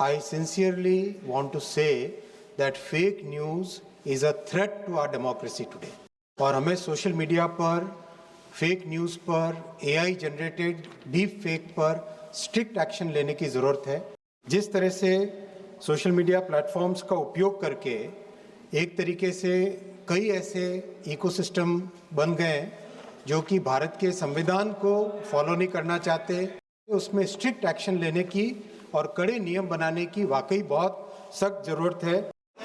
I sincerely want to say that fake news is a threat to our democracy today. और हमें social media पर fake news पर AI generated deep fake पर strict action लेने की ज़रूरत है। जिस तरह से सोशल मीडिया प्लेटफॉर्म्स का उपयोग करके एक तरीके से कई ऐसे इकोसिस्टम बन गए जो कि भारत के संविधान को फॉलो नहीं करना चाहते, उसमें स्ट्रिक्ट एक्शन लेने की और कड़े नियम बनाने की वाकई बहुत सख्त ज़रूरत है।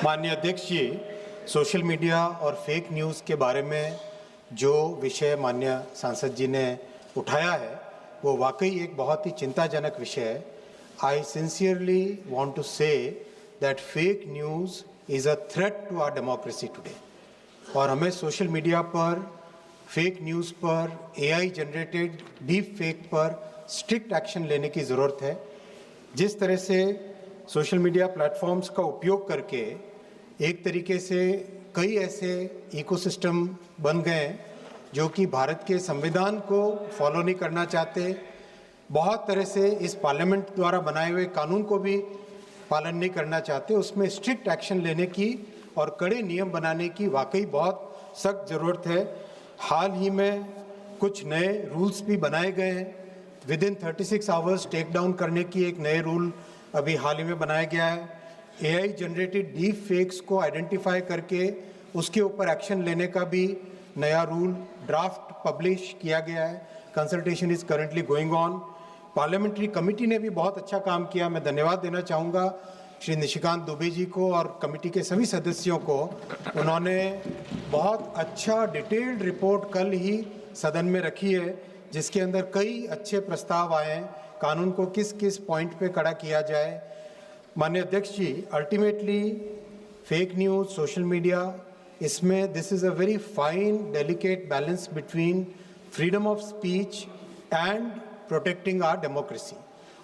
माननीय अध्यक्ष जी, सोशल मीडिया और फेक न्यूज़ के बारे में जो विषय माननीय सांसद जी ने उठाया है वो वाकई एक बहुत ही चिंताजनक विषय है। I sincerely want to say that fake news is a threat to our democracy today. और हमें सोशल मीडिया पर फेक न्यूज़ पर AI जनरेटेड डीप फेक पर स्ट्रिक्ट एक्शन लेने की ज़रूरत है। जिस तरह से सोशल मीडिया प्लेटफॉर्म्स का उपयोग करके एक तरीके से कई ऐसे इकोसिस्टम बन गए जो कि भारत के संविधान को फॉलो नहीं करना चाहते, बहुत तरह से इस पार्लियामेंट द्वारा बनाए हुए कानून को भी पालन नहीं करना चाहते, उसमें स्ट्रिक्ट एक्शन लेने की और कड़े नियम बनाने की वाकई बहुत सख्त ज़रूरत है। हाल ही में कुछ नए रूल्स भी बनाए गए हैं। विदिन 36 आवर्स टेक डाउन करने की एक नए रूल अभी हाल ही में बनाया गया है। AI जनरेटेड डीप फेक्स को आइडेंटिफाई करके उसके ऊपर एक्शन लेने का भी नया रूल ड्राफ्ट पब्लिश किया गया है। Consultation is currently going on. Parliamentary committee ने भी बहुत अच्छा काम किया। मैं धन्यवाद देना चाहूँगा श्री निशिकांत दुबे जी को और कमेटी के सभी सदस्यों को। उन्होंने बहुत अच्छा डिटेल्ड रिपोर्ट कल ही सदन में रखी है जिसके अंदर कई अच्छे प्रस्ताव आए हैं, कानून को किस किस पॉइंट पे कड़ा किया जाए। माननीय अध्यक्ष जी, ultimately fake news, social media, इसमें this is a very fine delicate balance between freedom of speech and protecting our democracy,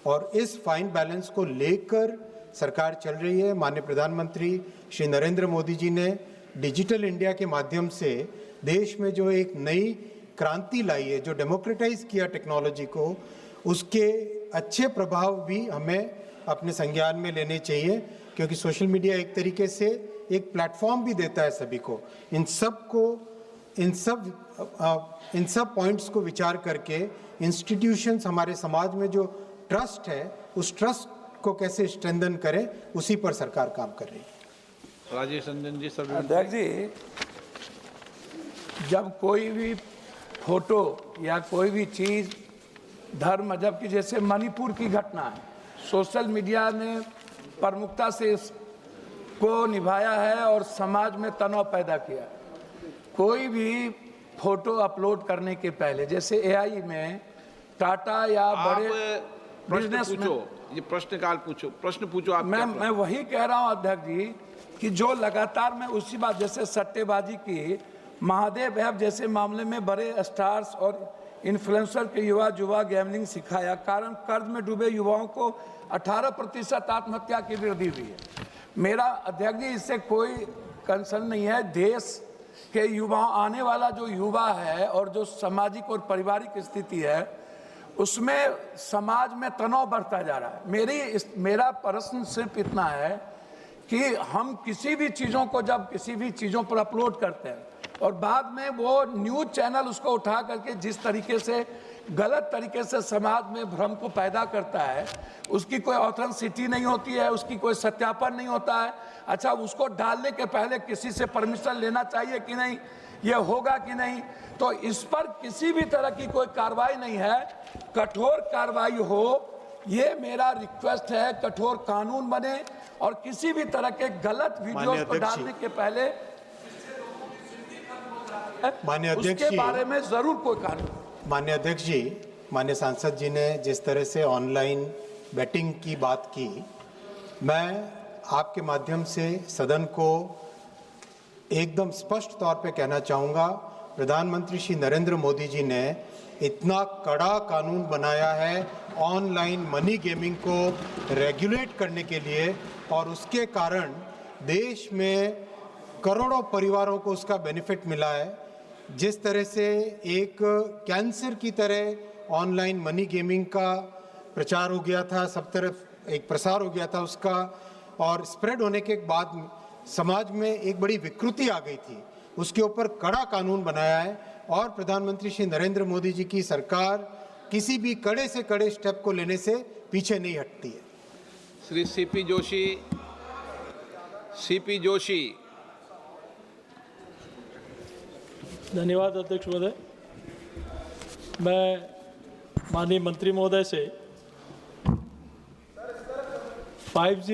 और इस फाइन बैलेंस को लेकर सरकार चल रही है। माननीय प्रधानमंत्री श्री नरेंद्र मोदी जी ने डिजिटल इंडिया के माध्यम से देश में जो एक नई क्रांति लाई है, जो डेमोक्रेटाइज किया टेक्नोलॉजी को, उसके अच्छे प्रभाव भी हमें अपने संज्ञान में लेने चाहिए, क्योंकि सोशल मीडिया एक तरीके से एक प्लेटफॉर्म भी देता है सभी को। इन सब पॉइंट्स को विचार करके इंस्टीट्यूशंस, हमारे समाज में जो ट्रस्ट है, उस ट्रस्ट को कैसे स्ट्रेंथन करें, उसी पर सरकार काम कर रही है। राजेश रंजन जी। सर अध्यक्ष जी, जब कोई भी फोटो या कोई भी चीज़ धर्म मजहब की, जैसे मणिपुर की घटना है, सोशल मीडिया ने प्रमुखता से इसको निभाया है और समाज में तनाव पैदा किया। कोई भी फोटो अपलोड करने के पहले, जैसे AI में टाटा या बड़े बिजनेस में, ये प्रश्नकाल पूछो, प्रश्न पूछो आप। मैं वही कह रहा हूं अध्यक्ष जी कि जो लगातार मैं उसी बात, जैसे सट्टेबाजी की, महादेव ऐप जैसे मामले में बड़े स्टार्स और इन्फ्लुएंसर के युवा गैमलिंग सिखाया, कारण कर्ज में डूबे युवाओं को 18% आत्महत्या की वृद्धि हुई है। मेरा अध्यक्ष जी इससे कोई कंसर्न नहीं है। देश के युवा, आने वाला जो युवा है और जो सामाजिक और पारिवारिक स्थिति है, उसमें समाज में तनाव बढ़ता जा रहा है। मेरा प्रश्न सिर्फ इतना है कि हम किसी भी चीज़ों को जब किसी भी चीज़ों पर अपलोड करते हैं और बाद में वो न्यूज़ चैनल उसको उठा करके जिस तरीके से गलत तरीके से समाज में भ्रम को पैदा करता है, उसकी कोई ऑथेंटिसिटी नहीं होती है, उसकी कोई सत्यापन नहीं होता है। अच्छा, उसको डालने के पहले किसी से परमिशन लेना चाहिए कि नहीं, ये होगा कि नहीं, तो इस पर किसी भी तरह की कोई कार्रवाई नहीं है। कठोर कार्रवाई हो, ये मेरा रिक्वेस्ट है। कठोर कानून बने और किसी भी तरह के गलत वीडियोस को डालने के पहले उसके बारे में जरूर कोई कानून। माननीय अध्यक्ष जी, माननीय सांसद जी ने जिस तरह से ऑनलाइन बेटिंग की बात की, मैं आपके माध्यम से सदन को एकदम स्पष्ट तौर पे कहना चाहूँगा, प्रधानमंत्री श्री नरेंद्र मोदी जी ने इतना कड़ा कानून बनाया है ऑनलाइन मनी गेमिंग को रेगुलेट करने के लिए, और उसके कारण देश में करोड़ों परिवारों को उसका बेनिफिट मिला है। जिस तरह से एक कैंसर की तरह ऑनलाइन मनी गेमिंग का प्रचार हो गया था, सब तरफ एक प्रसार हो गया था उसका, और स्प्रेड होने के बाद समाज में एक बड़ी विकृति आ गई थी, उसके ऊपर कड़ा कानून बनाया है और प्रधानमंत्री श्री नरेंद्र मोदी जी की सरकार किसी भी कड़े से कड़े स्टेप को लेने से पीछे नहीं हटती है। श्री सीपी जोशी। धन्यवाद अध्यक्ष महोदय। मैं माननीय मंत्री महोदय से 5G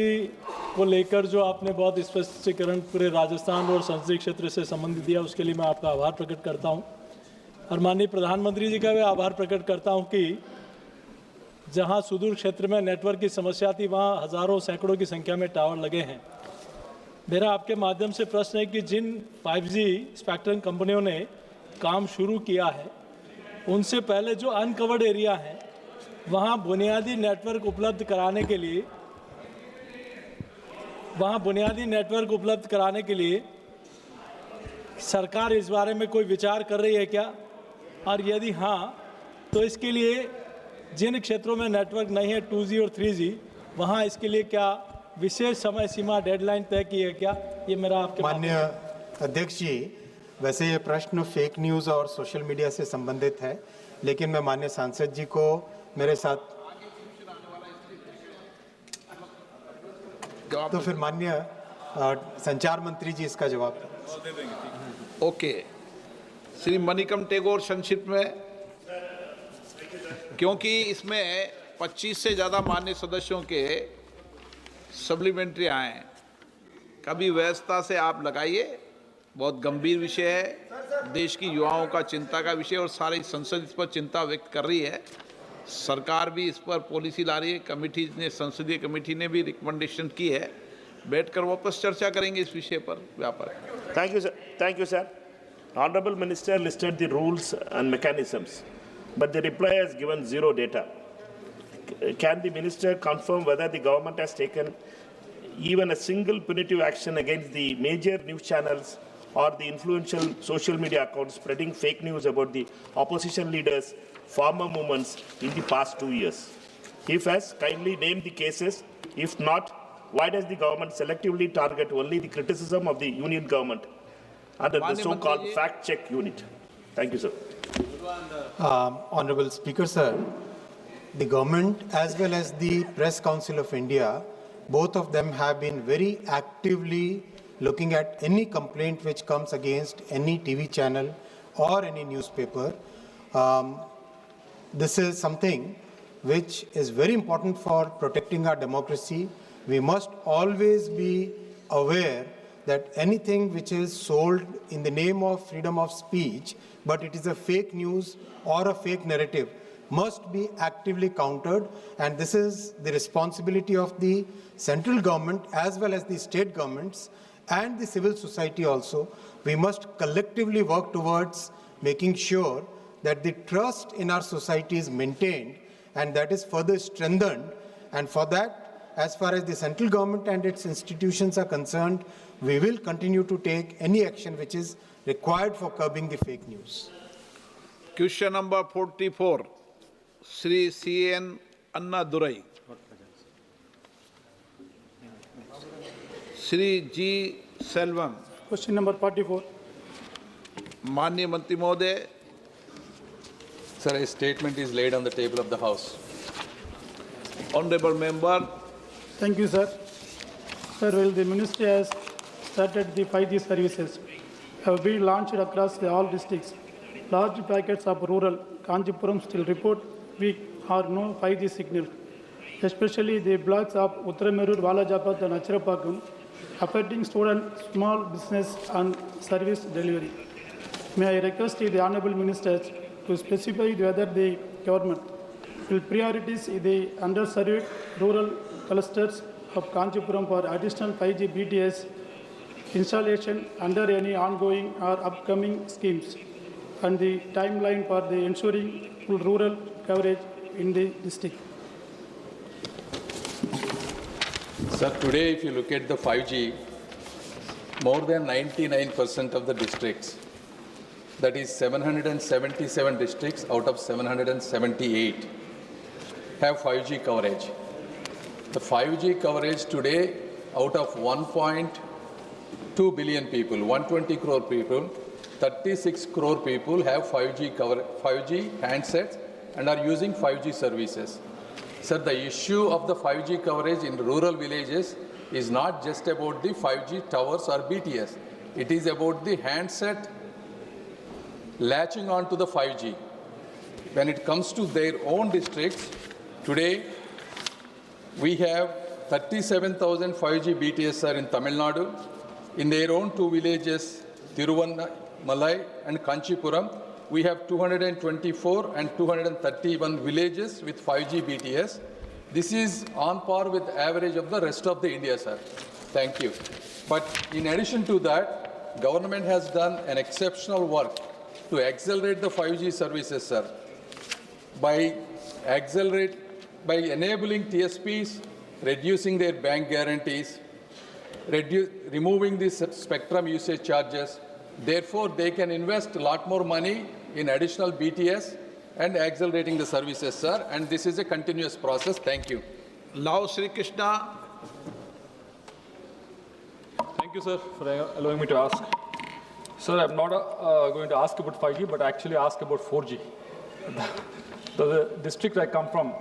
को लेकर जो आपने बहुत स्पष्टीकरण पूरे राजस्थान और संसदीय क्षेत्र से संबंधित दिया, उसके लिए मैं आपका आभार प्रकट करता हूं। और माननीय प्रधानमंत्री जी का भी आभार प्रकट करता हूं कि जहां सुदूर क्षेत्र में नेटवर्क की समस्या थी, वहां हज़ारों सैकड़ों की संख्या में टावर लगे हैं। मेरा आपके माध्यम से प्रश्न है कि जिन 5G स्पेक्ट्रम कंपनियों ने काम शुरू किया है, उनसे पहले जो अनकवर्ड एरिया है वहाँ बुनियादी नेटवर्क उपलब्ध कराने के लिए सरकार इस बारे में कोई विचार कर रही है क्या? और यदि हाँ, तो इसके लिए जिन क्षेत्रों में नेटवर्क नहीं है 2G और 3G, वहाँ इसके लिए क्या विशेष समय सीमा डेडलाइन तय की है क्या? ये मेरा आपके माननीय अध्यक्ष जी, वैसे ये प्रश्न फेक न्यूज़ और सोशल मीडिया से संबंधित है, लेकिन मैं माननीय सांसद जी को मेरे साथ तो फिर माननीय संचार मंत्री जी इसका जवाब दें। ओके, श्री मणिकम टेगोर संक्षिप्त में, क्योंकि इसमें 25 से ज़्यादा मान्य सदस्यों के सप्लीमेंट्री आए हैं। कभी व्यवस्था से आप लगाइए, बहुत गंभीर विषय है, देश की युवाओं का चिंता का विषय, और सारी संसद इस पर चिंता व्यक्त कर रही है। सरकार भी इस पर पॉलिसी ला रही है, कमेटी ने, संसदीय कमेटी ने भी रिकमेंडेशन की है। बैठकर वापस चर्चा करेंगे इस विषय पर व्यापक। Thank you, sir. Thank you, sir. Honorable Minister listed the rules and mechanisms, but the reply has given zero data. Can the Minister confirm whether the government has taken even a single punitive action against the major news channels or the influential social media accounts spreading fake news about the opposition leaders' former movements in the past 2 years? If yes, kindly name the cases. If not, why does the government selectively target only the criticism of the union government under the so-called fact-check unit? Thank you, sir. Honorable Speaker, sir, the government as well as the Press Council of India, both of them have been very actively looking at any complaint which comes against any TV channel or any newspaper. This is something which is very important for protecting our democracy. We must always be aware that anything which is sold in the name of freedom of speech, but it is a fake news or a fake narrative, must be actively countered, and this is the responsibility of the central government as well as the state governments and the civil society also. We must collectively work towards making sure that the trust in our society is maintained and that is further strengthened, and for that, as far as the central government and its institutions are concerned, we will continue to take any action which is required for curbing the fake news. Question number 44, Shri C.N. Annadurai. Shri G. Selvam. Question number 44. माननीय मंत्री महोदय। Sir, a statement is laid on the table of the House. Honorable member. Thank you, sir. Sir, well, the ministry has started the 5G services have been launched across all districts. Large packets of rural Kanchipuram still report weak or no 5G signal, especially the blocks of Uttaramerur, Valajapat and Achirapakam, affecting student, small business and service delivery. May I request the Honourable Ministers to specify whether the government will prioritize the underserved rural clusters of Kanchipuram for additional 5G BTS installation under any ongoing or upcoming schemes, and the timeline for the ensuring full rural coverage in the district. Sir, today if you look at the 5G, more than 99% of the districts, that is 777 districts out of 778, have 5G coverage. The 5G coverage today, out of 1.2 billion people, 120 crore people, 36 crore people have 5G handsets and are using 5G services. Sir, the issue of the 5G coverage in rural villages is not just about the 5G towers or BTS. It is about the handset latching on to the 5G. When it comes to their own districts, today we have 37,000 5G BTS are in Tamil Nadu. In their own two villages, Tiruvannamalai and Kanchipuram, we have 224 and 231 villages with 5G BTS. This is on par with the average of the rest of the India, sir. Thank you. But in addition to that, government has done an exceptional work to accelerate the 5G services, sir, by enabling TSPs, reducing their bank guarantees, removing the spectrum usage charges. Therefore, they can invest a lot more money in additional BTS and accelerating the services, sir. And this is a continuous process. Thank you. Lao Sri Krishna. Thank you, sir, for allowing me to ask. Sir, I'm not going to ask about 5G, but actually ask about 4G. The district I come from,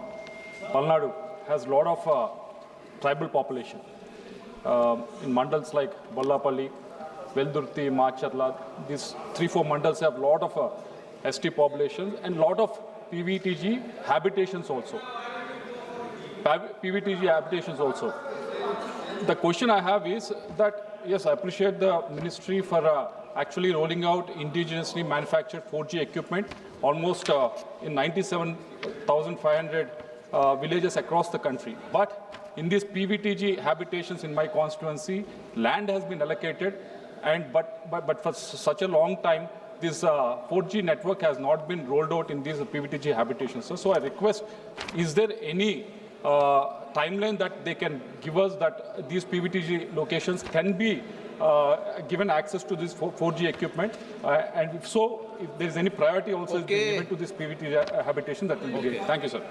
Palnadu, has a lot of tribal population. In mandals like Ballapalli, Veldurti, Macharla, these 3-4 mandals have a lot of ST population and a lot of PVTG habitations also. The question I have is that, yes, I appreciate the ministry for actually rolling out indigenously manufactured 4G equipment almost in 97,500 villages across the country. But in these PVTG habitations in my constituency, land has been allocated, but for such a long time, this 4G network has not been rolled out in these PVTG habitations. So I request, is there any timeline that they can give us that these PVTG locations can be given access to this 4G equipment? And if so, if there is any priority also is being given to this PVTG habitation, that will be great. Thank you, sir.